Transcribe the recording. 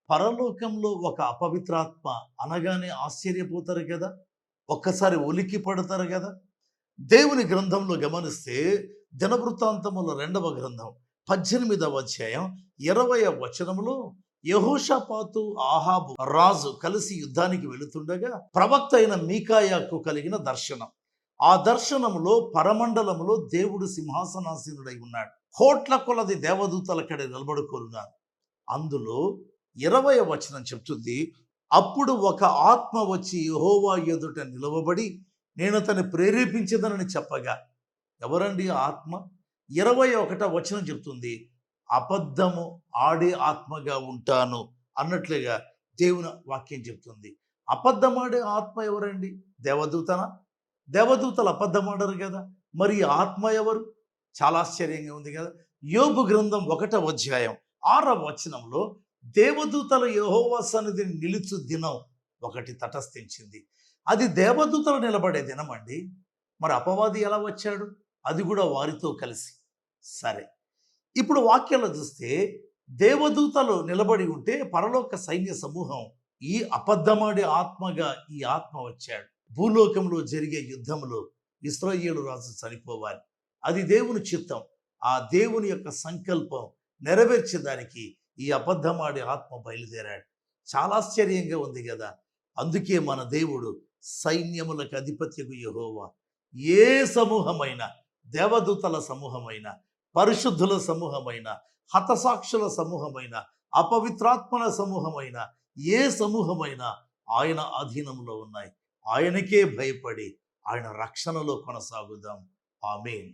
పరలోకంలో ఒక అపవిత్రాత్మ అనగానే ఆశ్చర్యపోతారు కదా! ఒక్కసారి ఉలిక్కి పడతారు కదా! దేవుని గ్రంథంలో గమనిస్తే దినవృత్తాంతముల 2వ గ్రంథం 18వ అధ్యాయం 20వ వచనములో యెహోషాపాతు ఆహాబు రాజు కలిసి యుద్ధానికి వెళుతుండగా ప్రవక్త అయిన మీకాయాకు కలిగిన దర్శనం. ఆ దర్శనములో పరమండలములో దేవుడు సింహాసనాసీనుడై ఉన్నాడు. కోట్ల కొలది దేవదూతల కడ నిలబడుకొనున్నారు. అందులో 20వ వచనం చెప్తుంది, అప్పుడు ఒక ఆత్మ వచ్చి యెహోవా ఎదుట నిలవబడి నేను అతన్ని ప్రేరేపించదనని చెప్పగా, ఎవరండి ఆ ఆత్మ? 21వ వచనం చెప్తుంది, అబద్ధము ఆడే ఆత్మగా ఉంటాను అన్నట్లుగా దేవుని వాక్యం చెప్తుంది. అబద్ధమాడే ఆత్మ ఎవరండి? దేవదూతనా? దేవదూతలు అబద్ధమాడరు కదా! మరి ఈ ఆత్మ ఎవరు? చాలా ఆశ్చర్యంగా ఉంది కదా! యోబు గ్రంథం 1వ అధ్యాయం 6వ వచనంలో దేవదూతలు యెహోవా సన్నిధిని నిలుచు దినం ఒకటి తటస్థించింది. అది దేవదూతలు నిలబడే దినం అండి. మరి అపవాది ఎలా వచ్చాడు? అది కూడా వారితో కలిసి. సరే, ఇప్పుడు వాక్యంలో చూస్తే దేవదూతలు నిలబడి ఉంటే పరలోక సైన్య సమూహం, ఈ అబద్ధమాడే ఆత్మగా ఈ ఆత్మ వచ్చాడు. భూలోకంలో జరిగే యుద్ధంలో ఇశ్రాయేలు రాజు చనిపోవాలి. అది దేవుని చిత్తం. ఆ దేవుని యొక్క సంకల్పం నెరవేర్చేదానికి ఈ అబద్ధమాడే ఆత్మ బయలుదేరాడు. చాలా ఆశ్చర్యంగా ఉంది కదా! అందుకే మన దేవుడు సైన్యములకు అధిపత్యకు యెహోవా ఏ సమూహమైన, దేవదూతల సమూహమైన, పరిశుద్ధుల సమూహమైన, హతసాక్షుల సమూహమైన, అపవిత్రాత్మల సమూహమైన, ఏ సమూహమైన ఆయన అధీనంలో ఉన్నాయి. ఆయనకే భయపడి ఆయన రక్షణలో కొనసాగుదాం. ఆమేన్.